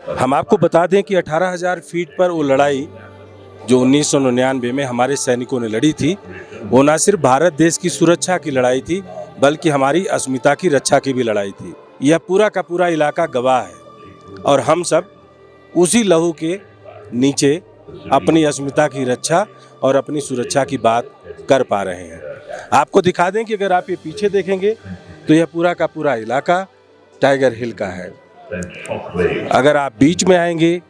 हम आपको बता दें कि 18,000 फीट पर वो लड़ाई जो 1999 में हमारे सैनिकों ने लड़ी थी, वो न सिर्फ भारत देश की सुरक्षा की लड़ाई थी, बल्कि हमारी अस्मिता की रक्षा की भी लड़ाई थी। यह पूरा का पूरा इलाका गवाह है और हम सब उसी लहू के नीचे अपनी अस्मिता की रक्षा और अपनी सुरक्षा की बात कर पा रहे हैं। आपको दिखा दें कि अगर आप ये पीछे देखेंगे तो यह पूरा का पूरा इलाका टाइगर हिल का है। अगर आप बीच में आएंगे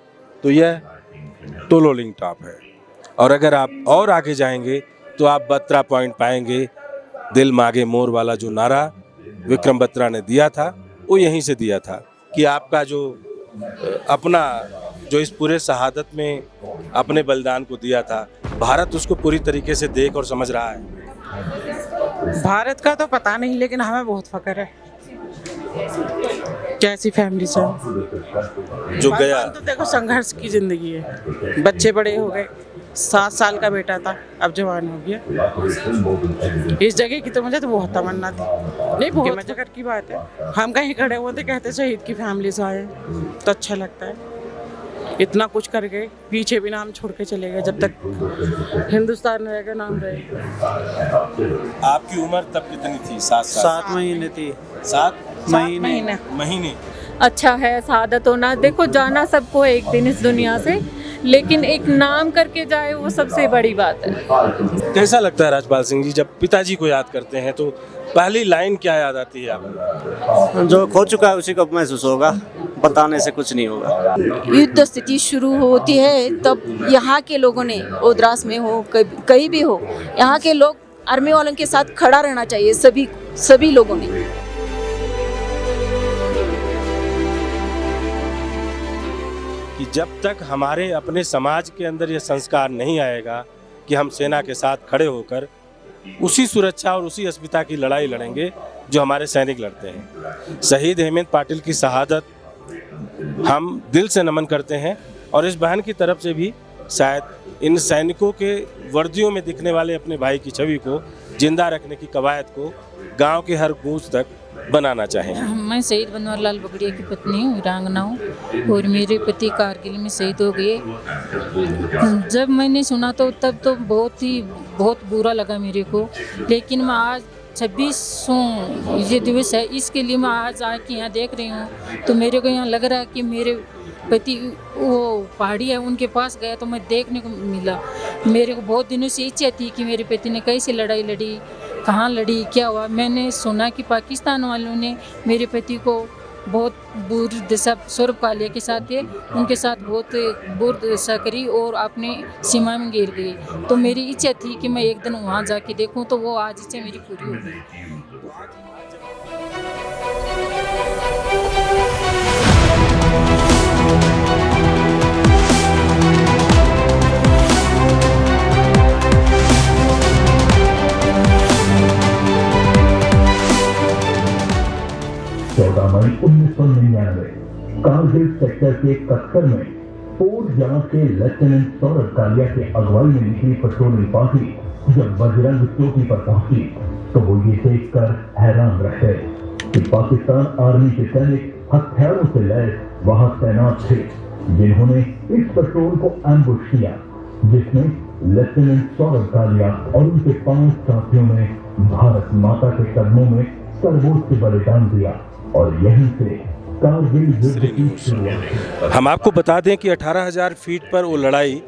तो यह टोलोलिंग टॉप है और अगर आप और आगे जाएंगे तो आप बत्रा पॉइंट पाएंगे। दिल मांगे मोर वाला जो नारा विक्रम बत्रा ने दिया था, वो यहीं से दिया था कि आपका जो अपना जो इस पूरे शहादत में अपने बलिदान को दिया था, भारत उसको पूरी तरीके से देख और समझ रहा है। भारत का तो पता नहीं, लेकिन हमें बहुत फख्र है कैसी फैमिली से जो गया। तो देखो संघर्ष की जिंदगी है, बच्चे बड़े हो गए, 7 साल का बेटा था अब जवान हो गया। इस जगह की तो मुझे तो बहुत तमन्ना थी, नहीं बहुत फख्र की बात है। हम कहीं खड़े हुए थे, कहते शहीद की फैमिली से आए तो अच्छा लगता है। इतना कुछ कर गए, पीछे भी नाम छोड़ के चले गए। जब तक हिंदुस्तान रहेगा नाम रहेगा। आपकी उम्र तब कितनी थी? 7 महीने थी। 7 महीने। अच्छा है शहादत होना। देखो जाना सबको एक दिन इस दुनिया से, लेकिन एक नाम करके जाए वो सबसे बड़ी बात है। कैसा लगता है राजपाल सिंह जी जब पिताजी को याद करते हैं तो पहली लाइन क्या याद आती है आपको? जो खो चुका है उसी को महसूस होगा, बताने से कुछ नहीं होगा। युद्ध स्थिति शुरू होती है तब यहाँ के लोगों ने, ओद्रास में हो कहीं भी हो, यहाँ के लोग आर्मी वालों के साथ खड़ा रहना चाहिए, सभी लोगों ने। कि जब तक हमारे अपने समाज के अंदर यह संस्कार नहीं आएगा कि हम सेना के साथ खड़े होकर उसी सुरक्षा और उसी अस्मिता की लड़ाई लड़ेंगे जो हमारे सैनिक लड़ते हैं। शहीद हेमंत पाटिल की शहादत हम दिल से नमन करते हैं और इस बहन की तरफ से भी शायद इन सैनिकों के वर्दियों में दिखने वाले अपने भाई की छवि को जिंदा रखने की कवायद को गांव के हर गूंज तक बनाना चाहेंगे। मैं शहीद बनवारीलाल बगड़िया की पत्नी हूँ, वीरांगना हूँ और मेरे पति कारगिल में शहीद हो गए। जब मैंने सुना तो तब तो बहुत बुरा लगा मेरे को, लेकिन मैं आज 26 ये दिवस है, इसके लिए मैं आज आके यहाँ देख रही हूँ तो मेरे को यहाँ लग रहा है कि मेरे पति वो पहाड़ी है उनके पास गया तो मैं देखने को मिला। मेरे को बहुत दिनों से इच्छा थी कि मेरे पति ने कैसे लड़ाई लड़ी, कहाँ लड़ी, क्या हुआ। मैंने सुना कि पाकिस्तान वालों ने मेरे पति को बहुत बुरी दशा सौरभ कालिया के साथ थे, उनके साथ बहुत बुरी दशा करी और अपने सीमा में गिर गई। तो मेरी इच्छा थी कि मैं एक दिन वहाँ जाके देखूँ, तो वो आज इच्छा मेरी पूरी हो गई। मई 1999 कारगिल सेक्टर के कस्कर में पोर्ट जहां से लेफ्टिनेंट सौरभ कालिया के अगुवाई में निकली पेट्रोलिंग पार्टी जब बजरंग चौकी पर पहुंची तो वो ये देखकर हैरान रह गए कि पाकिस्तान आर्मी के सैनिक हथियारों से लैस वहां तैनात थे, जिन्होंने इस पेट्रोल को एम्बुश किया, जिसमें लेफ्टिनेंट सौरभ कालिया और उनके 5 साथियों ने भारत माता के कदमों में सर्वोच्च बलिदान दिया और यहीं से कारगिल युद्ध की शुरुआत। हम आपको बता दें कि 18,000 फीट पर वो लड़ाई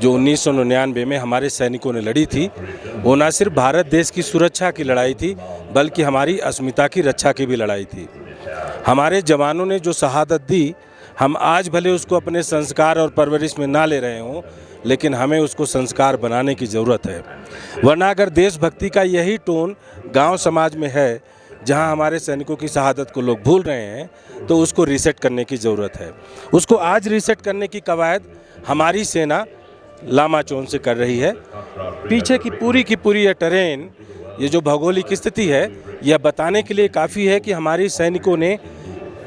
जो 1999 में हमारे सैनिकों ने लड़ी थी, वो न सिर्फ भारत देश की सुरक्षा की लड़ाई थी, बल्कि हमारी अस्मिता की रक्षा की भी लड़ाई थी। हमारे जवानों ने जो शहादत दी, हम आज भले उसको अपने संस्कार और परवरिश में ना ले रहे हों, लेकिन हमें उसको संस्कार बनाने की ज़रूरत है। वरना अगर देशभक्ति का यही टोन गांव समाज में है, जहां हमारे सैनिकों की शहादत को लोग भूल रहे हैं, तो उसको रीसेट करने की ज़रूरत है। उसको आज रीसेट करने की कवायद हमारी सेना लामाचौन से कर रही है। पीछे की पूरी यह टेरेन, ये जो भौगोलिक स्थिति है, यह बताने के लिए काफ़ी है कि हमारी सैनिकों ने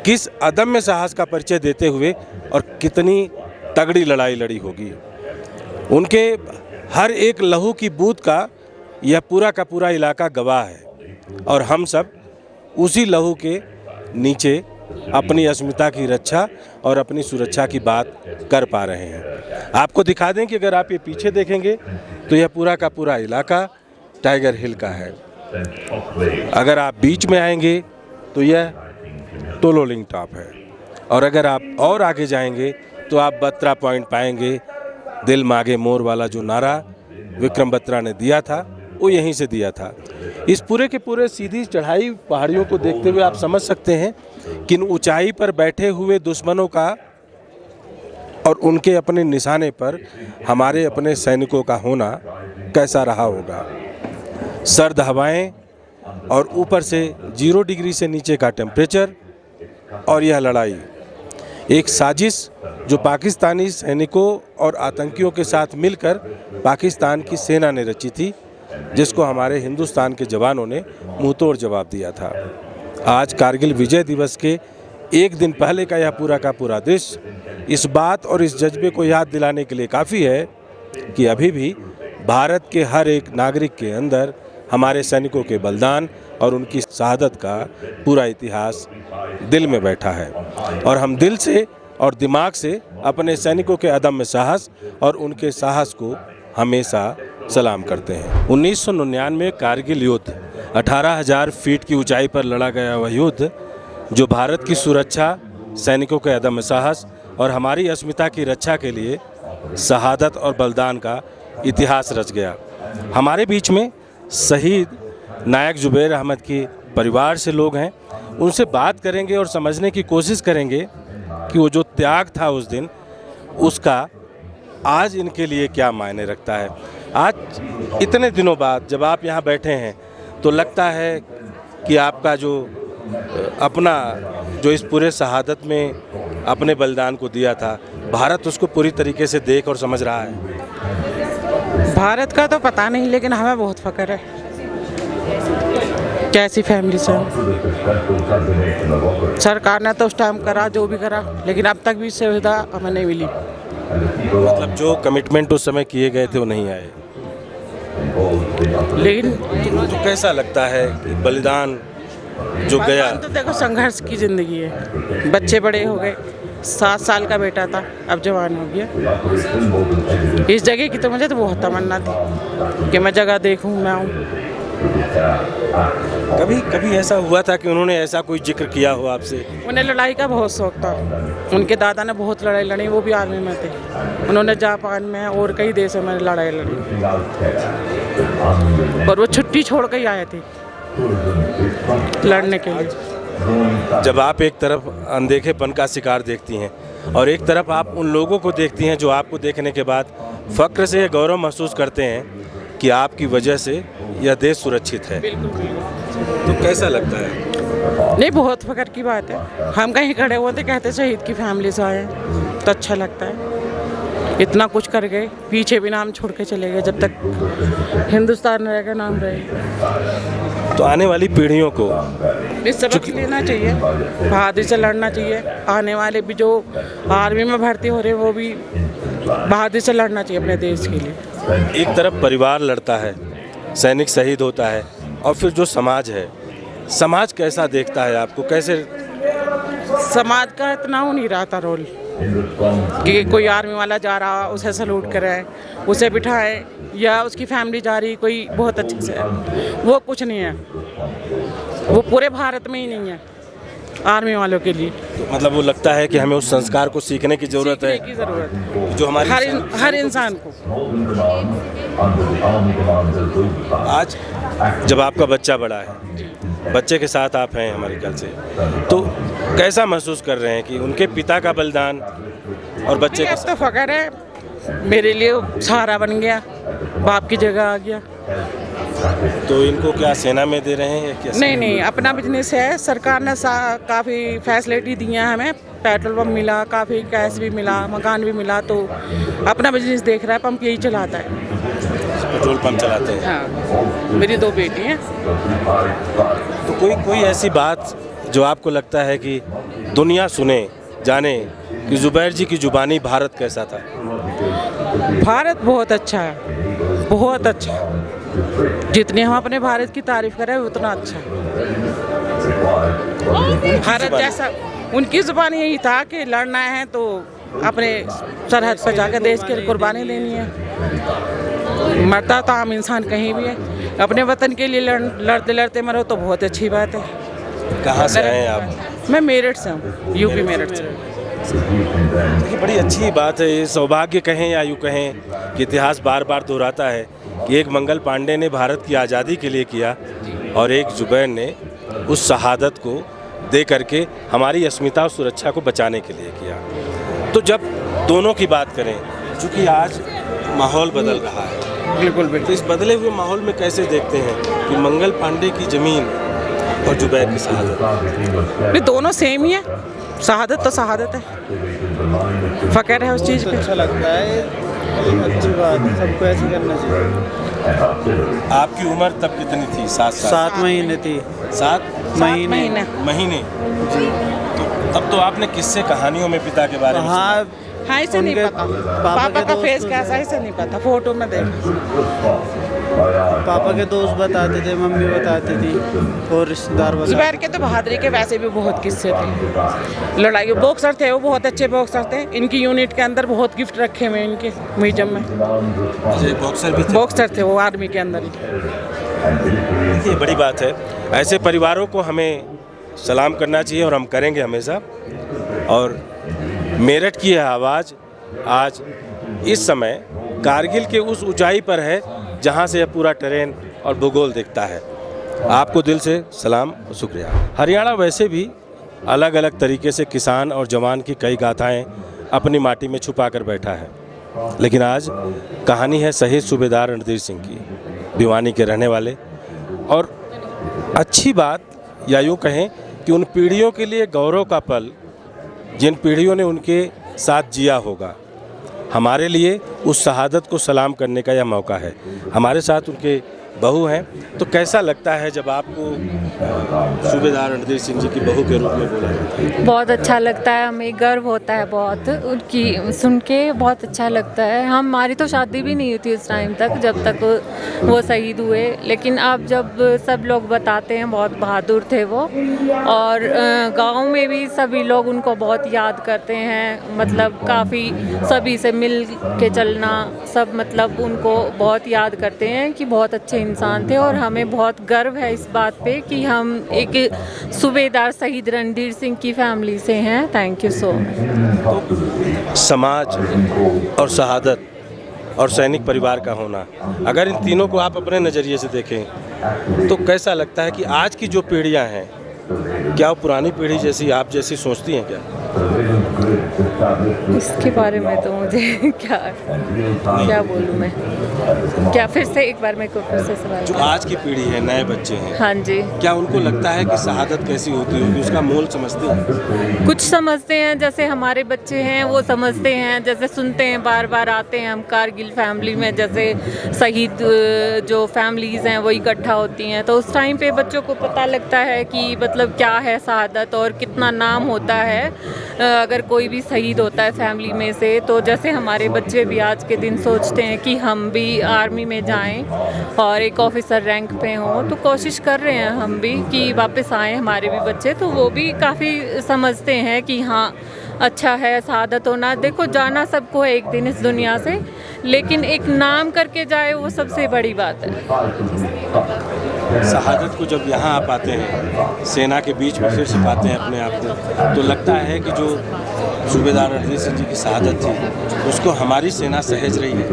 किस अदम्य साहस का परिचय देते हुए और कितनी तगड़ी लड़ाई लड़ी होगी। उनके हर एक लहू की बूंद का यह पूरा का पूरा इलाका गवाह है और हम सब उसी लहू के नीचे अपनी अस्मिता की रक्षा और अपनी सुरक्षा की बात कर पा रहे हैं। आपको दिखा दें कि अगर आप ये पीछे देखेंगे तो यह पूरा का पूरा इलाका टाइगर हिल का है। अगर आप बीच में आएंगे तो यह टोलोलिंग टॉप है, और अगर आप और आगे जाएंगे तो आप बत्रा पॉइंट पाएंगे। दिल मांगे मोर वाला जो नारा विक्रम बत्रा ने दिया था वो यहीं से दिया था। इस पूरे के पूरे सीधी चढ़ाई पहाड़ियों को देखते हुए आप समझ सकते हैं कि इन ऊंचाई पर बैठे हुए दुश्मनों का और उनके अपने निशाने पर हमारे अपने सैनिकों का होना कैसा रहा होगा। सर्द हवाएं और ऊपर से 0 डिग्री से नीचे का टेम्परेचर, और यह लड़ाई एक साजिश जो पाकिस्तानी सैनिकों और आतंकियों के साथ मिलकर पाकिस्तान की सेना ने रची थी, जिसको हमारे हिंदुस्तान के जवानों ने मुंहतोड़ जवाब दिया था। आज कारगिल विजय दिवस के एक दिन पहले का यह पूरा का पूरा दृश्य इस बात और इस जज्बे को याद दिलाने के लिए काफ़ी है कि अभी भी भारत के हर एक नागरिक के अंदर हमारे सैनिकों के बलिदान और उनकी शहादत का पूरा इतिहास दिल में बैठा है, और हम दिल से और दिमाग से अपने सैनिकों के अदम्य साहस और उनके साहस को हमेशा सलाम करते हैं। 1999 कारगिल युद्ध 18,000 फीट की ऊंचाई पर लड़ा गया वह युद्ध जो भारत की सुरक्षा, सैनिकों के अदम्य साहस और हमारी अस्मिता की रक्षा के लिए शहादत और बलिदान का इतिहास रच गया। हमारे बीच में शहीद नायक जुबैर अहमद के परिवार से लोग हैं, उनसे बात करेंगे और समझने की कोशिश करेंगे कि वो जो त्याग था उस दिन, उसका आज इनके लिए क्या मायने रखता है। आज इतने दिनों बाद जब आप यहाँ बैठे हैं तो लगता है कि आपका जो अपना जो इस पूरे शहादत में अपने बलिदान को दिया था, भारत उसको पूरी तरीके से देख और समझ रहा है। भारत का तो पता नहीं, लेकिन हमें बहुत फख्र है कैसी फैमिली से। सरकार ने तो उस टाइम करा जो भी करा, लेकिन अब तक भी सुविधा हमें नहीं मिली। मतलब जो कमिटमेंट उस समय किए गए थे वो नहीं आए। लेकिन तो कैसा लगता है कि बलिदान जो गया? तो देखो संघर्ष की ज़िंदगी है। बच्चे बड़े हो गए, 7 साल का बेटा था अब जवान हो गया। इस जगह की तो मुझे तो बहुत तमन्ना थी कि मैं जगह देखूं, मैं आऊँ। कभी ऐसा हुआ था कि उन्होंने ऐसा कोई जिक्र किया हो आपसे? उन्हें लड़ाई का बहुत शौक था। उनके दादा ने बहुत लड़ाई लड़ी, वो भी आर्मी में थे। उन्होंने जापान में और कई देशों में लड़ाई लड़ी, और वो छुट्टी छोड़ कर ही आए थे लड़ने के लिए। जब आप एक तरफ अनदेखेपन का शिकार देखती हैं और एक तरफ आप उन लोगों को देखती हैं जो आपको देखने के बाद फक्र से गौरव महसूस करते हैं कि आपकी वजह से यह देश सुरक्षित है, तो कैसा लगता है? नहीं, बहुत फख्र की बात है। हम कहीं खड़े होते कहते शहीद की फैमिली से आए, तो अच्छा लगता है। इतना कुछ कर गए, पीछे भी नाम छोड़ के चले गए। जब तक हिंदुस्तान रहेगा नाम रहेगा। तो आने वाली पीढ़ियों को इस सबक लेना चाहिए, बहादुरी से लड़ना चाहिए। आने वाले भी जो आर्मी में भर्ती हो रहे हैं वो भी बहादुरी से लड़ना चाहिए अपने देश के लिए। एक तरफ परिवार लड़ता है, सैनिक शहीद होता है, और फिर जो समाज है, समाज कैसा देखता है आपको? कैसे समाज का इतना हो नहीं रहा था रोल कि कोई आर्मी वाला जा रहा उसे सलूट करें, उसे बिठाएं, या उसकी फैमिली जा रही कोई बहुत अच्छे से, वो कुछ नहीं है। वो पूरे भारत में ही नहीं है आर्मी वालों के लिए। तो मतलब वो लगता है कि हमें उस संस्कार को सीखने की ज़रूरत है, की ज़रूरत है जो हमारी हर इंसान को। आज जब आपका बच्चा बड़ा है, बच्चे के साथ आप हैं हमारे ख्याल से, तो कैसा महसूस कर रहे हैं कि उनके पिता का बलिदान और बच्चे के अब तो फख्र है, मेरे लिए सहारा बन गया, बाप की जगह आ गया। तो इनको क्या सेना में दे रहे हैं क्या? नहीं, अपना बिजनेस है। सरकार ने काफ़ी फैसिलिटी दी है हमें, पेट्रोल पंप मिला, काफ़ी कैश भी मिला, मकान भी मिला, तो अपना बिजनेस देख रहा है। पंप यही चलाता है, पेट्रोल पंप चलाते हैं। हाँ, मेरी 2 बेटी हैं। तो कोई ऐसी बात जो आपको लगता है कि दुनिया सुने, जाने कि जुबैर जी की जुबानी भारत कैसा था? भारत बहुत अच्छा है, बहुत अच्छा। जितनी हम अपने भारत की तारीफ करें उतना अच्छा है। उनकी जुबान यही था कि लड़ना है तो अपने सरहद पर जाकर देश के लिए कुर्बानी देनी है। मरता तो आम इंसान कहीं भी है, अपने वतन के लिए लड़ते लड़ते मरो तो बहुत अच्छी बात है। कहाँ से आए हैं आप? मैं मेरठ से हूँ, यूपी मेरठ से। देखिए, बड़ी अच्छी बात है ये, सौभाग्य कहें या यूँ कहें कि इतिहास बार बार दोहराता है कि एक मंगल पांडे ने भारत की आज़ादी के लिए किया और एक जुबैर ने उस शहादत को दे करके हमारी अस्मिता और सुरक्षा को बचाने के लिए किया। तो जब दोनों की बात करें, चूँकि आज माहौल बदल रहा है, बिल्कुल तो इस बदले हुए माहौल में कैसे देखते हैं कि मंगल पांडे की ज़मीन और जुबैर की शहादत? ये दोनों सेम ही है, शहादत तो शहादत है, फ़ख्र है उस चीज़ पे। अच्छा लगता है, अच्छी बात है, सबको ऐसे करना चाहिए। आपकी उम्र तब कितनी थी? 7 साल? 7 महीने थी। 7 महीने जी। तो तब तो आपने किस्से कहानियों में पिता के बारे में हाँ, हाँ, ऐसे नहीं पता पापा का फेस कैसा, ऐसे नहीं पता, फोटो में देख। पापा के दोस्त बताते थे, मम्मी बताती थी और रिश्तेदार बताते जुबैर के तो बहादुरी के वैसे भी बहुत किस्से थे, लड़ाई। बॉक्सर थे वो, बहुत अच्छे बॉक्सर थे। इनकी यूनिट के अंदर बहुत गिफ्ट रखे हुए इनके म्यूजियम में। बॉक्सर भी थे? बॉक्सर थे वो आर्मी के अंदर ही। देखिए, बड़ी बात है, ऐसे परिवारों को हमें सलाम करना चाहिए और हम करेंगे हमेशा। और मेरठ की यह आवाज़ आज इस समय कारगिल के उस ऊंचाई पर है जहां से यह पूरा टेरेन और भूगोल दिखता है। आपको दिल से सलाम और शुक्रिया। हरियाणा वैसे भी अलग अलग तरीके से किसान और जवान की कई गाथाएं अपनी माटी में छुपा कर बैठा है, लेकिन आज कहानी है शहीद सूबेदार रणधीर सिंह की, भिवानी के रहने वाले। और अच्छी बात या यूँ कहें कि उन पीढ़ियों के लिए गौरव का पल जिन पीढ़ियों ने उनके साथ जिया होगा। हमारे लिए उस शहादत को सलाम करने का यह मौका है। हमारे साथ उनके बहू हैं, तो कैसा लगता है जब आपको सूबेदार रणधीर सिंह जी की बहू के रूप में बोला जाता है? बहुत अच्छा लगता है, हमें गर्व होता है बहुत उनकी सुन के, बहुत अच्छा लगता है। हमारी तो शादी भी नहीं हुई थी उस टाइम तक, जब तक वो शहीद हुए, लेकिन अब जब सब लोग बताते हैं बहुत बहादुर थे वो। और गांव में भी सभी लोग उनको बहुत याद करते हैं, मतलब काफ़ी सभी से मिल के चलना, सब मतलब उनको बहुत याद करते हैं कि बहुत अच्छे इंसान थे। और हमें बहुत गर्व है इस बात पे कि हम एक सूबेदार शहीद रणधीर सिंह की फैमिली से हैं। Thank you so much. समाज और शहादत और सैनिक परिवार का होना, अगर इन तीनों को आप अपने नज़रिए से देखें तो कैसा लगता है कि आज की जो पीढ़ियां हैं, क्या वो पुरानी पीढ़ी जैसी आप जैसी सोचती हैं क्या? इसके बारे में तो मुझे क्या बोलूँ मैं, क्या फिर से एक बार मेरे को फिर से सवाल। जो आज की पीढ़ी है, नए बच्चे हैं, हाँ जी, क्या उनको लगता है कि शहादत कैसी होती होगी, उसका मोल समझते हैं? कुछ समझते हैं, जैसे हमारे बच्चे हैं वो समझते हैं, जैसे सुनते हैं, बार बार आते हैं हम कारगिल फैमिली में, जैसे शहीद जो फैमिलीज़ हैं वो इकट्ठा होती हैं, तो उस टाइम पे बच्चों को पता लगता है कि मतलब क्या है शहादत और कितना नाम होता है अगर कोई भी शहीद होता है फैमिली में से। तो जैसे हमारे बच्चे भी आज के दिन सोचते हैं कि हम भी आर्मी में जाएं और एक ऑफिसर रैंक पे हों, तो कोशिश कर रहे हैं हम भी कि वापस आएँ हमारे भी बच्चे, तो वो भी काफ़ी समझते हैं कि हाँ अच्छा है शहादत होना। देखो, जाना सबको है एक दिन इस दुनिया से, लेकिन एक नाम करके जाए वो सबसे बड़ी बात है। शहादत को जब यहाँ आप आते हैं, सेना के बीच में फिर से पाते हैं अपने आप को, तो लगता है कि जो सूबेदार रणधीर सिंह जी की शहादत थी उसको हमारी सेना सहेज रही है,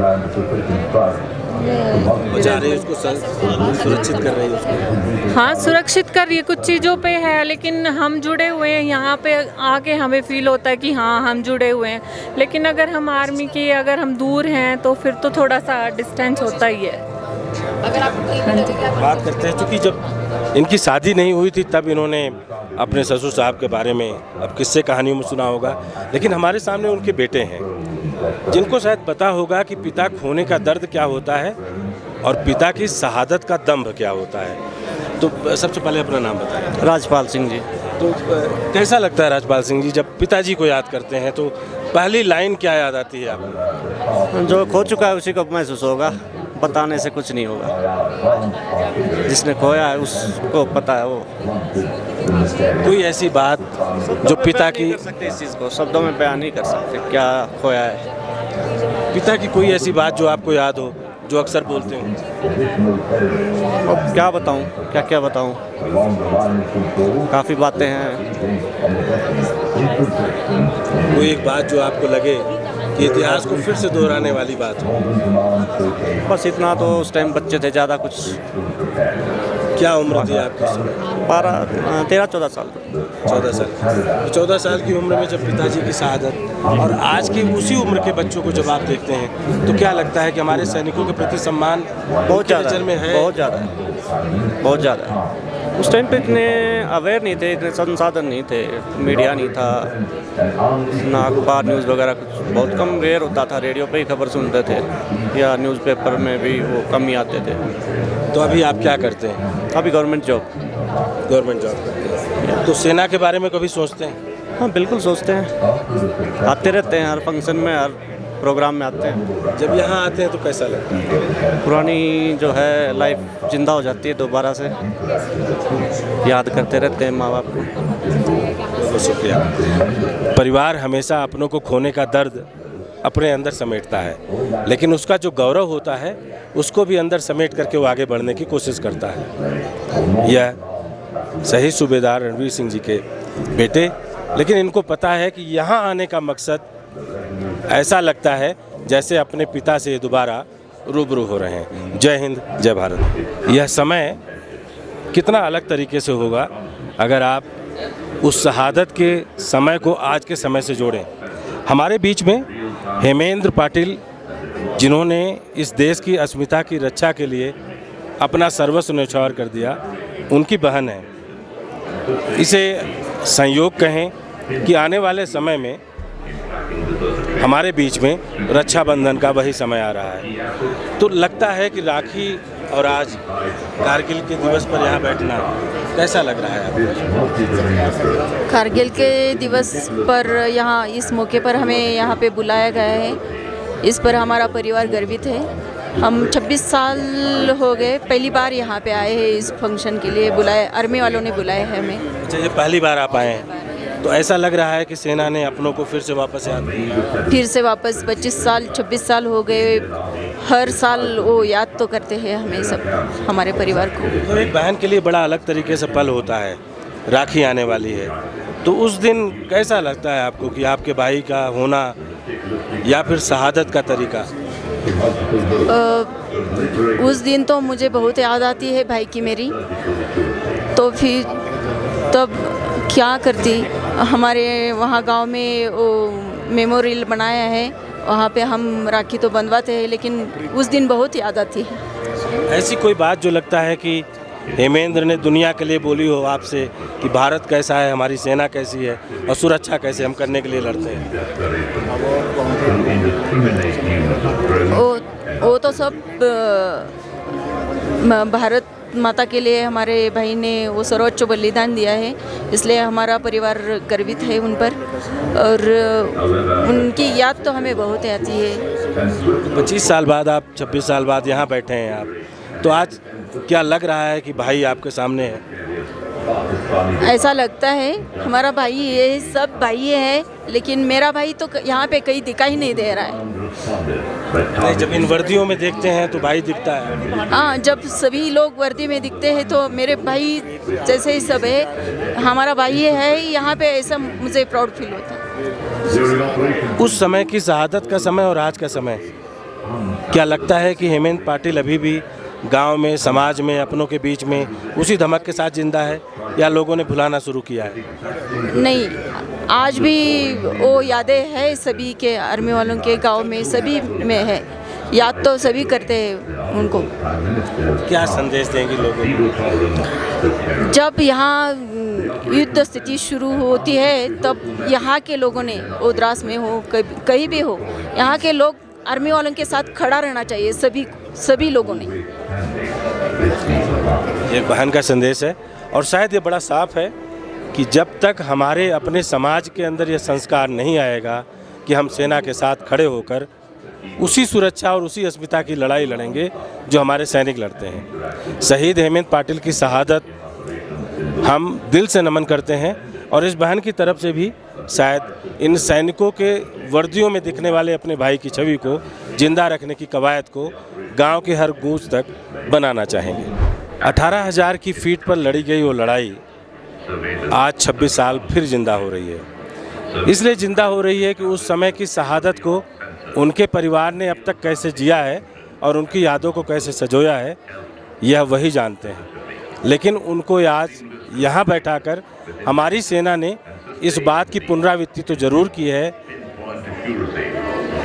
बचा रही है उसको, सुरक्षित कर रही है उसको। हाँ, सुरक्षित कर रही है, कुछ चीज़ों पे है, लेकिन हम जुड़े हुए हैं यहाँ पे आके, हमें फील होता है कि हाँ हम जुड़े हुए हैं। लेकिन अगर हम आर्मी के, अगर हम दूर हैं तो फिर तो थोड़ा सा डिस्टेंस होता ही है। बात करते हैं, चूँकि जब इनकी शादी नहीं हुई थी तब इन्होंने अपने ससुर साहब के बारे में अब किस्से कहानियों में सुना होगा, लेकिन हमारे सामने उनके बेटे हैं जिनको शायद पता होगा कि पिता खोने का दर्द क्या होता है और पिता की शहादत का दम्भ क्या होता है। तो सबसे पहले अपना नाम बताएं। राजपाल सिंह जी। तो कैसा लगता है राजपाल सिंह जी, जब पिताजी को याद करते हैं तो पहली लाइन क्या याद आती है आपको? जो खो चुका है उसी को महसूस होगा, बताने से कुछ नहीं होगा, जिसने खोया है उसको पता है वो। कोई ऐसी बात जो पिता की कर सकते इस चीज़ को शब्दों में बयान नहीं कर सकते क्या खोया है। पिता की कोई ऐसी बात जो आपको याद हो, जो अक्सर बोलते हैं? अब क्या बताऊं, क्या क्या बताऊं, काफ़ी बातें हैं। कोई एक बात जो आपको लगे कि इतिहास को फिर से दोहराने वाली बात हो? बस इतना, तो उस टाइम बच्चे थे, ज़्यादा कुछ। क्या उम्र थी आपकी उस समय? 13-14 साल। 14 साल। 14 साल की उम्र में जब पिताजी की शहादत और आज की उसी उम्र के बच्चों को जब आप देखते हैं, तो क्या लगता है कि हमारे सैनिकों के प्रति सम्मान बहुत ज़्यादा नज़र में है? बहुत ज़्यादा है, बहुत ज़्यादा है। उस टाइम पे इतने अवेयर नहीं थे, इतने संसाधन नहीं थे, मीडिया नहीं था, ना अखबार न्यूज़ वगैरह कुछ बहुत कम, रेयर होता था। रेडियो पे ही खबर सुनते थे या न्यूज़पेपर में भी वो कम ही आते थे। तो अभी आप क्या करते हैं? अभी गवर्नमेंट जॉब करते हैं। तो सेना के बारे में कभी सोचते हैं? हाँ बिल्कुल सोचते हैं, आते रहते हैं, हर फंक्शन में, हर प्रोग्राम में आते हैं। जब यहाँ आते हैं तो कैसा लगता है? पुरानी जो है लाइफ जिंदा हो जाती है दोबारा से, याद करते रहते हैं माँ बाप को। बहुत शुक्रिया। परिवार हमेशा अपनों को खोने का दर्द अपने अंदर समेटता है, लेकिन उसका जो गौरव होता है उसको भी अंदर समेट करके वो आगे बढ़ने की कोशिश करता है। यह शहीद सूबेदार रणवीर सिंह जी के बेटे, लेकिन इनको पता है कि यहाँ आने का मकसद ऐसा लगता है जैसे अपने पिता से दोबारा रूबरू हो रहे हैं। जय हिंद, जय भारत। यह समय कितना अलग तरीके से होगा अगर आप उस शहादत के समय को आज के समय से जोड़ें। हमारे बीच में हेमेंद्र पाटिल, जिन्होंने इस देश की अस्मिता की रक्षा के लिए अपना सर्वस्व न्यौछावर कर दिया, उनकी बहन है। इसे संयोग कहें कि आने वाले समय में हमारे बीच में रक्षाबंधन का वही समय आ रहा है। तो लगता है कि राखी और आज कारगिल के दिवस पर यहाँ बैठना कैसा लग रहा है आपको? कारगिल के दिवस पर यहाँ इस मौके पर हमें यहाँ पे बुलाया गया है। इस पर हमारा परिवार गर्वित है। हम 26 साल हो गए, पहली बार यहाँ पे आए हैं इस फंक्शन के लिए। बुलाए, आर्मी वालों ने बुलाया है हमें। अच्छा, ये पहली बार आप आए हैं, तो ऐसा लग रहा है कि सेना ने अपनों को फिर से वापस याद किया? फिर से वापस 25 साल 26 साल हो गए, हर साल वो याद तो करते हैं हमें सब, हमारे परिवार को। तो एक बहन के लिए बड़ा अलग तरीके से पल होता है, राखी आने वाली है, तो उस दिन कैसा लगता है आपको कि आपके भाई का होना या फिर शहादत का तरीका? उस दिन तो मुझे बहुत याद आती है भाई की मेरी। तो फिर तब क्या करती, हमारे वहाँ गांव में वो मेमोरियल बनाया है, वहाँ पे हम राखी तो बंधवाते हैं, लेकिन उस दिन बहुत याद आती है। ऐसी कोई बात जो लगता है कि हेमेंद्र ने दुनिया के लिए बोली हो आपसे कि भारत कैसा है, हमारी सेना कैसी है और सुरक्षा कैसे हम करने के लिए लड़ते हैं? वो तो सब भारत माता के लिए हमारे भाई ने वो सर्वोच्च बलिदान दिया है, इसलिए हमारा परिवार गर्वित है उन पर, और उनकी याद तो हमें बहुत आती है। 25 साल बाद आप 26 साल बाद यहाँ बैठे हैं आप, तो आज क्या लग रहा है कि भाई आपके सामने है? ऐसा लगता है हमारा भाई, ये सब भाई है, लेकिन मेरा भाई तो यहाँ पे कहीं दिखाई नहीं दे रहा है। नहीं, जब इन वर्दियों में देखते हैं तो भाई दिखता है। हाँ, जब सभी लोग वर्दी में दिखते हैं तो मेरे भाई जैसे ही सब है, हमारा भाई है यहाँ पे, ऐसा मुझे प्राउड फील होता है। उस समय की शहादत का समय और आज का समय, क्या लगता है कि हेमेंद्र पाटिल अभी भी गांव में, समाज में, अपनों के बीच में उसी धमक के साथ जिंदा है, या लोगों ने भुलाना शुरू किया है? नहीं, आज भी वो यादें हैं सभी के, आर्मी वालों के, गांव में सभी में है, याद तो सभी करते हैं उनको। क्या संदेश देंगे लोगों को? जब यहाँ युद्ध स्थिति शुरू होती है, तब यहाँ के लोगों ने, ओद्रास में हो, कहीं भी हो, यहाँ के लोग आर्मी वालों के साथ खड़ा रहना चाहिए, सभी लोगों ने। ये बहन का संदेश है, और शायद ये बड़ा साफ है कि जब तक हमारे अपने समाज के अंदर ये संस्कार नहीं आएगा कि हम सेना के साथ खड़े होकर उसी सुरक्षा और उसी अस्मिता की लड़ाई लड़ेंगे जो हमारे सैनिक लड़ते हैं। शहीद हेमेंद्र पाटिल की शहादत हम दिल से नमन करते हैं और इस बहन की तरफ से भी शायद इन सैनिकों के वर्दियों में दिखने वाले अपने भाई की छवि को जिंदा रखने की कवायद को गांव के हर गूंज तक बनाना चाहेंगे। 18,000 की फीट पर लड़ी गई वो लड़ाई आज 26 साल फिर जिंदा हो रही है। इसलिए जिंदा हो रही है कि उस समय की शहादत को उनके परिवार ने अब तक कैसे जिया है और उनकी यादों को कैसे सजोया है, यह वही जानते हैं। लेकिन उनको आज यहाँ बैठाकर हमारी सेना ने इस बात की पुनरावृत्ति तो ज़रूर की है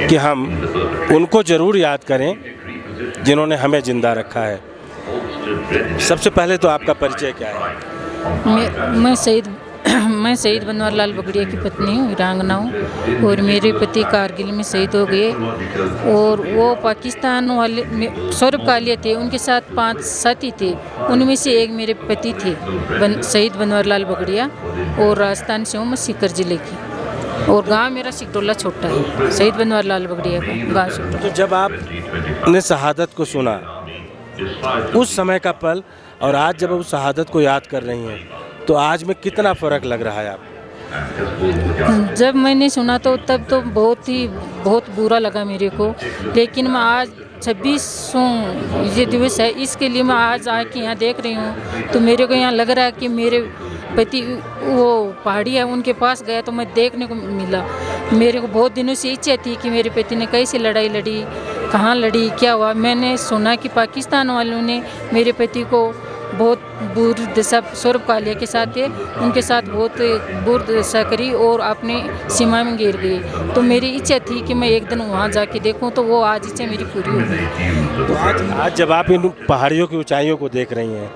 कि हम उनको ज़रूर याद करें जिन्होंने हमें ज़िंदा रखा है। सबसे पहले तो आपका परिचय क्या है? मैं शहीद बनवारी लाल बगड़िया की पत्नी हूँ, वीरांगना हूँ। और मेरे पति कारगिल में शहीद हो गए और वो पाकिस्तान वाले सौरभ कालिया थे, उनके साथ 5 साथी थे, उनमें से एक मेरे पति थे शहीद बनवारी लाल बगड़िया। और राजस्थान से हूँ मैं सीकर जिले की और गांव मेरा सिकटोला छोटा है, शहीद बनवारी लाल बगड़िया का गाँव सिकटोला। तो जब आपने शहादत को सुना उस समय का पल और आज जब उस शहादत को याद कर रही हैं तो आज में कितना फ़र्क लग रहा है आप? जब मैंने सुना तो तब तो बहुत बुरा लगा मेरे को, लेकिन मैं आज 26वां ये दिवस है, इसके लिए मैं आज आके यहाँ देख रही हूँ तो मेरे को यहाँ लग रहा है कि मेरे पति वो पहाड़ी है उनके पास गया तो मैं देखने को मिला। मेरे को बहुत दिनों से इच्छा थी कि मेरे पति ने कैसे लड़ाई लड़ी, कहाँ लड़ी, क्या हुआ। मैंने सुना कि पाकिस्तान वालों ने मेरे पति को बहुत बुरी दशा सौरभ कालिया के साथ थे, उनके साथ बहुत बुरी दशा करी और अपने सीमा में गिर गए। तो मेरी इच्छा थी कि मैं एक दिन वहाँ जाके देखूँ, तो वो आज इच्छा मेरी पूरी हो गई। तो आज जब आप इन पहाड़ियों की ऊंचाइयों को देख रही हैं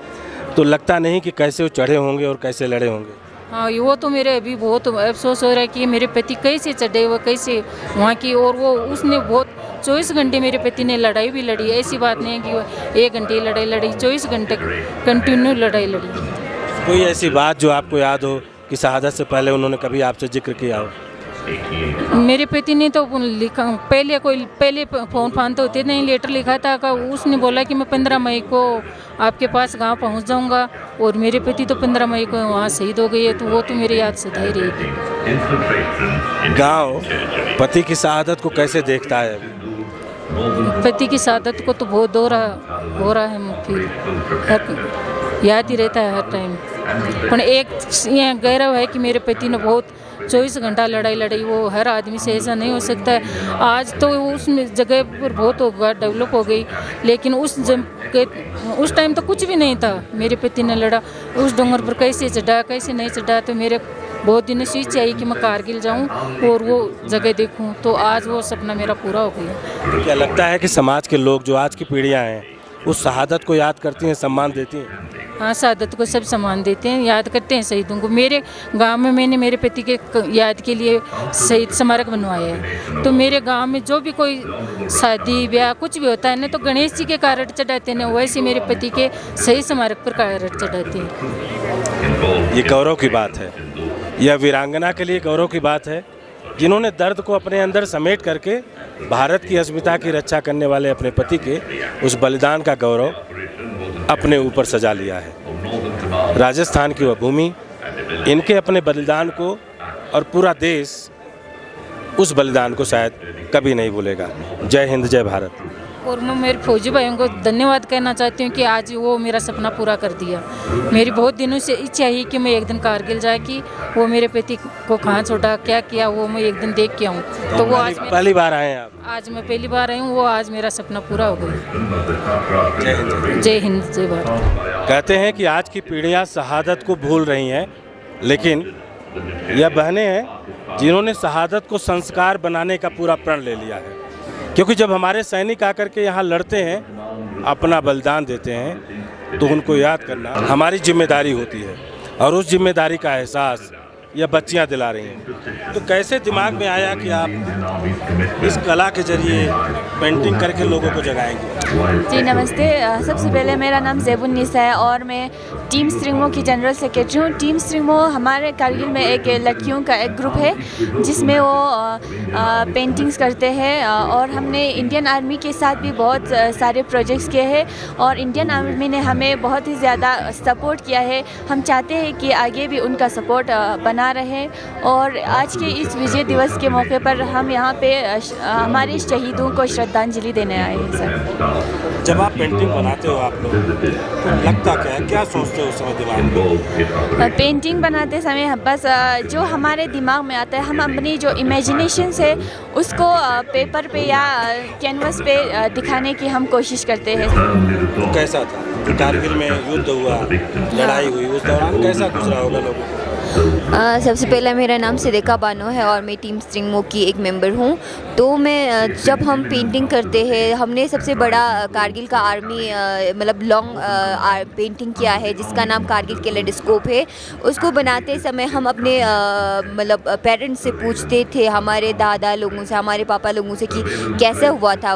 तो लगता नहीं कि कैसे वो चढ़े होंगे और कैसे लड़े होंगे? हाँ, वो तो मेरे अभी बहुत अफसोस हो रहा है कि मेरे पति कैसे चढ़े, वो कैसे वहाँ की, और वो उसने बहुत 24 घंटे मेरे पति ने लड़ाई भी लड़ी। ऐसी बात नहीं है कि वो 1 घंटे लड़ाई लड़ी, 24 घंटे कंटिन्यू लड़ाई लड़ी। कोई ऐसी बात जो आपको याद हो कि शहादत से पहले उन्होंने कभी आपसे जिक्र किया हो? मेरे पति ने तो लिखा, पहले फ़ोन फान तो होते नहीं, लेटर लिखा था का उसने बोला कि मैं 15 मई को आपके पास गांव पहुंच जाऊंगा, और मेरे पति तो 15 मई को वहां शहीद हो गए। तो वो तो मेरी याद सदाई रहेगी। गांव पति की शहादत को कैसे देखता है? पति की शहादत को तो बहुत हो रहा है, फिर याद ही रहता है हर टाइम। पर एक यहाँ गौरव है कि मेरे पति ने बहुत 24 घंटा लड़ाई लड़ी, वो हर आदमी से ऐसा नहीं हो सकता है। आज तो उस जगह पर बहुत डेवलप हो गई, लेकिन उस टाइम तो कुछ भी नहीं था। मेरे पति ने लड़ा, उस डोंगर पर कैसे चढ़ा कैसे नहीं चढ़ा, तो मेरे बहुत दिन से इच्छा आई कि मैं कारगिल जाऊं और वो जगह देखूं, तो आज वो सपना मेरा पूरा हो गया। क्या लगता है कि समाज के लोग, जो आज की पीढ़ियाँ हैं, उस शहादत को याद करती हैं, सम्मान देती हैं? हाँ, शहादत को सब सम्मान देते हैं, याद करते हैं शहीदों को। मेरे गांव में मैंने मेरे पति के याद के लिए शहीद स्मारक बनवाया है। तो मेरे गांव में जो भी कोई शादी ब्याह कुछ भी होता है ना, तो गणेश जी के कारट चढ़ाते हैं, वैसे मेरे पति के शहीद स्मारक पर कारट चढ़ाते हैं। ये गौरव की बात है, यह वीरांगना के लिए गौरव की बात है, जिन्होंने दर्द को अपने अंदर समेट करके भारत की अस्मिता की रक्षा करने वाले अपने पति के उस बलिदान का गौरव अपने ऊपर सजा लिया है। राजस्थान की वह भूमि इनके अपने बलिदान को, और पूरा देश उस बलिदान को शायद कभी नहीं भूलेगा। जय हिंद, जय भारत। और मैं मेरे फौजी भाइयों को धन्यवाद कहना चाहती हूँ कि आज वो मेरा सपना पूरा कर दिया। मेरी बहुत दिनों से इच्छा ही कि मैं एक दिन कारगिल जाके वो मेरे पति को कहाँ छोड़ा, क्या किया, वो मैं एक दिन देख के आऊँ। तो वो आज पहली बार आए हैं आप? आज मैं पहली बार आई हूँ, वो आज मेरा सपना पूरा हो गया। जय हिंद, जय हिंद, जय भारत। कहते हैं कि आज की पीढ़ियाँ शहादत को भूल रही हैं, लेकिन यह बहनें हैं जिन्होंने शहादत को संस्कार बनाने का पूरा प्रण ले लिया है। क्योंकि जब हमारे सैनिक आकर के यहाँ लड़ते हैं, अपना बलिदान देते हैं, तो उनको याद करना हमारी जिम्मेदारी होती है। और उस जिम्मेदारी का एहसास या बच्चियां दिला रही हैं। तो कैसे दिमाग में आया कि आप इस कला के जरिए पेंटिंग करके लोगों को जगाएंगे? जी नमस्ते। सबसे पहले मेरा नाम ज़ैबुन्निसा है और मैं टीम स्ट्रिंगो की जनरल सेक्रेटरी हूँ। टीम स्ट्रिंगो हमारे कारगिल में एक लड़कियों का एक ग्रुप है जिसमें वो पेंटिंग्स करते हैं और हमने इंडियन आर्मी के साथ भी बहुत सारे प्रोजेक्ट्स किए हैं और इंडियन आर्मी ने हमें बहुत ही ज़्यादा सपोर्ट किया है। हम चाहते हैं कि आगे भी उनका सपोर्ट बना रहे और आज के इस विजय दिवस के मौके पर हम यहाँ पे हमारे शहीदों को श्रद्धांजलि देने आए हैं सर। जब आप पेंटिंग बनाते हो आप लोग तो लगता क्या है, क्या सोचते हो उस समय दिमाग में? पेंटिंग बनाते समय बस जो हमारे दिमाग में आता है हम अपनी जो इमेजिनेशंस है उसको पेपर पे या कैनवस पे दिखाने की हम कोशिश करते हैं। तो कैसा था कारगिल में युद्ध हुआ, लड़ाई हुई, उस दौरान कैसा गुजरा होगा लोगों को? सबसे पहले मेरा नाम सिद्दीक़ा बानो है और मैं टीम स्ट्रिंगो की एक मेंबर हूँ। तो मैं जब हम पेंटिंग करते हैं हमने सबसे बड़ा कारगिल का आर्मी मतलब लॉन्ग पेंटिंग किया है जिसका नाम कारगिल कैलेडोस्कोप है। उसको बनाते समय हम अपने मतलब पेरेंट्स से पूछते थे, हमारे दादा लोगों से, हमारे पापा लोगों से कि कैसे हुआ था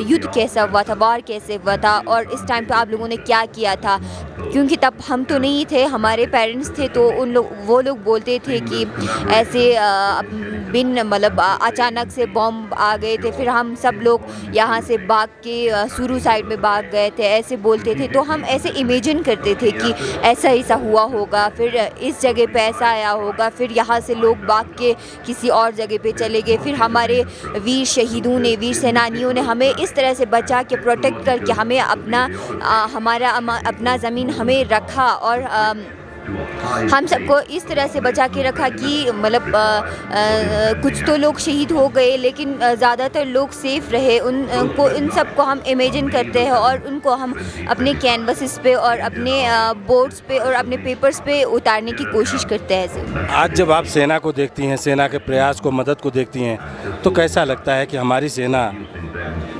युद्ध, कैसा हुआ था, वार कैसे हुआ था और इस टाइम पे आप लोगों ने क्या किया था। क्योंकि तब हम तो नहीं थे, हमारे पेरेंट्स थे, तो वो लोग बोलते थे कि ऐसे बिन मतलब अचानक से बॉम्ब आ गए थे, फिर हम सब लोग यहाँ से भाग के सुरू साइड में भाग गए थे, ऐसे बोलते थे। तो हम ऐसे इमेजिन करते थे कि ऐसा हुआ होगा, फिर इस जगह पे ऐसा आया होगा, फिर यहाँ से लोग भाग के किसी और जगह पे चले गए, फिर हमारे वीर शहीदों ने, वीर सेनानियों ने हमें इस तरह से बचा के प्रोटेक्ट करके हमें अपना ज़मीन हमें रखा और हम सबको इस तरह से बचा के रखा कि मतलब कुछ तो लोग शहीद हो गए लेकिन ज़्यादातर लोग सेफ़ रहे। उन सबको हम इमेजिन करते हैं और उनको हम अपने कैनवसेस पे और अपने बोर्ड्स पे और अपने पेपर्स पे उतारने की कोशिश करते हैं। आज जब आप सेना को देखती हैं, सेना के प्रयास को, मदद को देखती हैं, तो कैसा लगता है कि हमारी सेना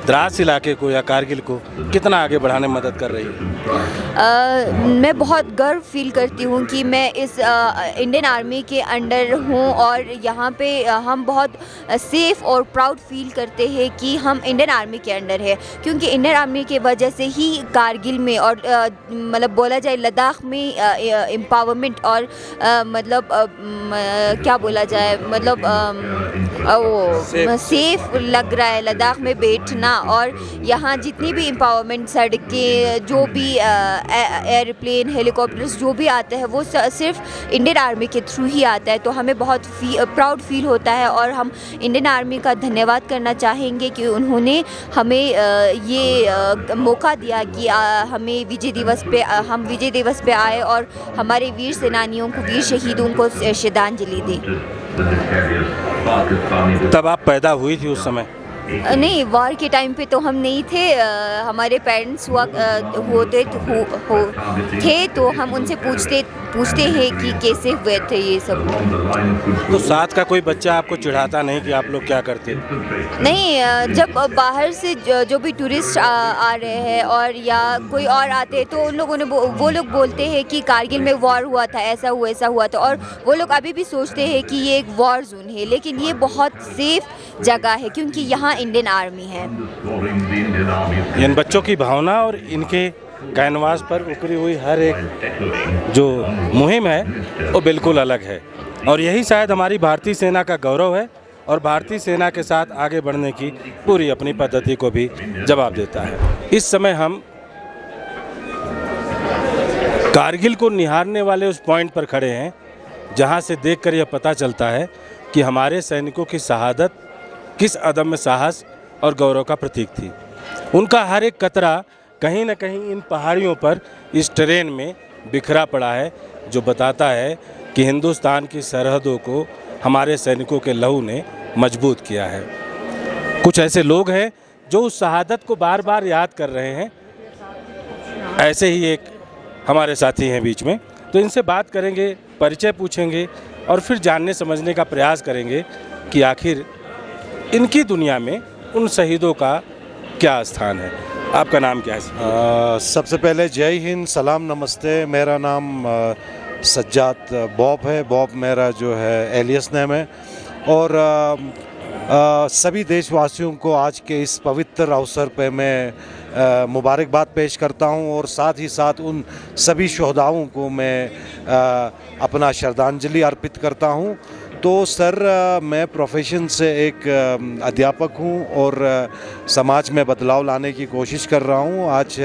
द्रास इलाके को या कारगिल को कितना आगे बढ़ाने में मदद कर रही है? मैं बहुत गर्व फील करती हूँ कि मैं इस इंडियन आर्मी के अंडर हूँ और यहाँ पे हम बहुत सेफ़ और प्राउड फील करते हैं कि हम इंडियन आर्मी के अंडर है। क्योंकि इंडियन आर्मी के वजह से ही कारगिल में और मतलब बोला जाए लद्दाख में एम्पावरमेंट और मतलब क्या बोला जाए मतलब वो सेफ़ लग रहा है लद्दाख में बैठना। और यहाँ जितनी भी एम्पावरमेंट सड़कें, जो भी एयरप्लेन, हेलीकॉप्टर्स जो भी आते हैं वो सिर्फ इंडियन आर्मी के थ्रू ही आता है। तो हमें बहुत प्राउड फील होता है और हम इंडियन आर्मी का धन्यवाद करना चाहेंगे कि उन्होंने हमें ये मौका दिया कि हमें विजय दिवस पे आए और हमारे वीर सेनानियों को, वीर शहीदों को श्रद्धांजलि दें। तब आप पैदा हुई थी उस समय? नहीं, वॉर के टाइम पे तो हम नहीं थे। हमारे पेरेंट्स थे तो हम उनसे पूछते हैं कि कैसे हुए थे ये सब। तो साथ का कोई बच्चा आपको चिढ़ाता नहीं कि आप लोग क्या करते? नहीं, जब बाहर से जो भी टूरिस्ट आ रहे हैं और या कोई और आते हैं तो उन लोगों ने वो लोग बोलते हैं कि कारगिल में वॉर हुआ था, ऐसा हुआ था। और वो लोग अभी भी सोचते हैं कि ये एक वॉर जोन है, लेकिन ये बहुत सेफ जगह है क्योंकि यहाँ इंडियन आर्मी है। इन बच्चों की भावना और इनके कैनवास पर उकरी हुई हर एक जो मुहिम है वो बिल्कुल अलग है और यही शायद हमारी भारतीय सेना का गौरव है और भारतीय सेना के साथ आगे बढ़ने की पूरी अपनी पद्धति को भी जवाब देता है। इस समय हम कारगिल को निहारने वाले उस पॉइंट पर खड़े हैं जहां से देखकर यह पता चलता है कि हमारे सैनिकों की शहादत किस अदम्य साहस और गौरव का प्रतीक थी। उनका हर एक कतरा कहीं न कहीं इन पहाड़ियों पर, इस ट्रेन में बिखरा पड़ा है, जो बताता है कि हिंदुस्तान की सरहदों को हमारे सैनिकों के लहू ने मजबूत किया है। कुछ ऐसे लोग हैं जो उस शहादत को बार बार याद कर रहे हैं। ऐसे ही एक हमारे साथी हैं बीच में, तो इनसे बात करेंगे, परिचय पूछेंगे और फिर जानने समझने का प्रयास करेंगे कि आखिर इनकी दुनिया में उन शहीदों का क्या स्थान है। आपका नाम क्या है? सबसे पहले जय हिंद, सलाम, नमस्ते। मेरा नाम सज्जाद बॉब है। बॉब मेरा जो है एलियस नेम है। और सभी देशवासियों को आज के इस पवित्र अवसर पे मैं मुबारकबाद पेश करता हूं और साथ ही साथ उन सभी शहदाओं को मैं अपना श्रद्धांजलि अर्पित करता हूं। तो सर, मैं प्रोफेशन से एक अध्यापक हूं और समाज में बदलाव लाने की कोशिश कर रहा हूं। आज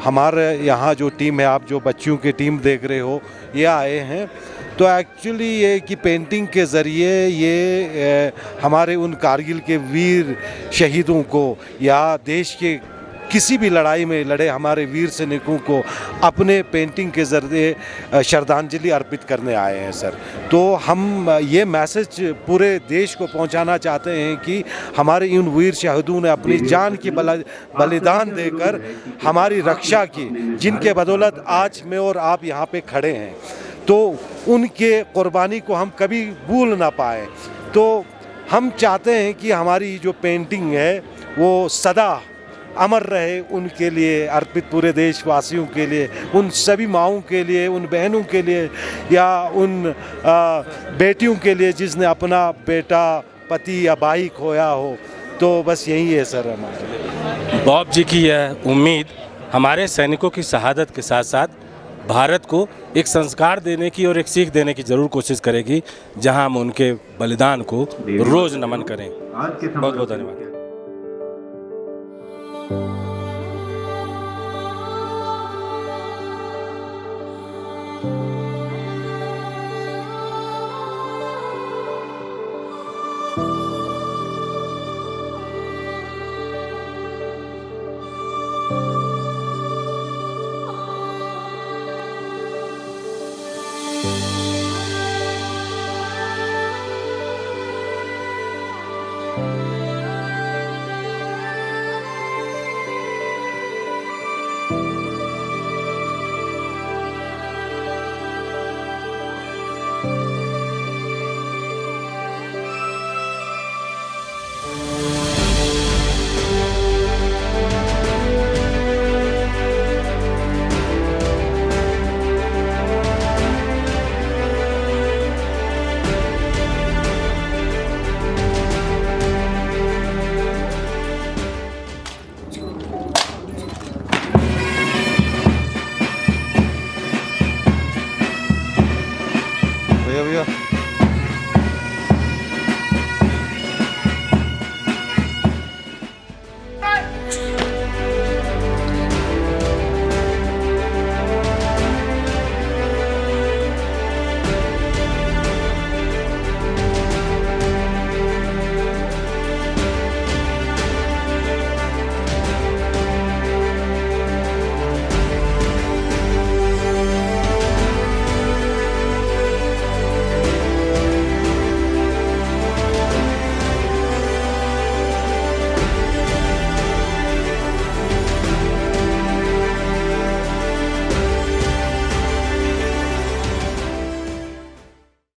हमारे यहाँ जो टीम है, आप जो बच्चियों की टीम देख रहे हो, ये आए हैं। तो एक्चुअली ये कि पेंटिंग के ज़रिए ये हमारे उन कारगिल के वीर शहीदों को या देश के किसी भी लड़ाई में लड़े हमारे वीर सैनिकों को अपने पेंटिंग के ज़रिए श्रद्धांजलि अर्पित करने आए हैं सर। तो हम ये मैसेज पूरे देश को पहुंचाना चाहते हैं कि हमारे इन वीर शहीदों ने अपनी जान की बलिदान देकर हमारी रक्षा की, जिनके बदौलत आज मैं और आप यहाँ पे खड़े हैं। तो उनके कुर्बानी को हम कभी भूल ना पाए। तो हम चाहते हैं कि हमारी जो पेंटिंग है वो सदा अमर रहे, उनके लिए अर्पित, पूरे देशवासियों के लिए, उन सभी माँओं के लिए, उन बहनों के लिए या उन बेटियों के लिए जिसने अपना बेटा, पति या भाई खोया हो। तो बस यही है सर हमारे। बॉब जी की यह उम्मीद हमारे सैनिकों की शहादत के साथ साथ भारत को एक संस्कार देने की और एक सीख देने की ज़रूर कोशिश करेगी, जहां हम उनके बलिदान को रोज़ नमन करें। बहुत बहुत धन्यवाद। Thank you.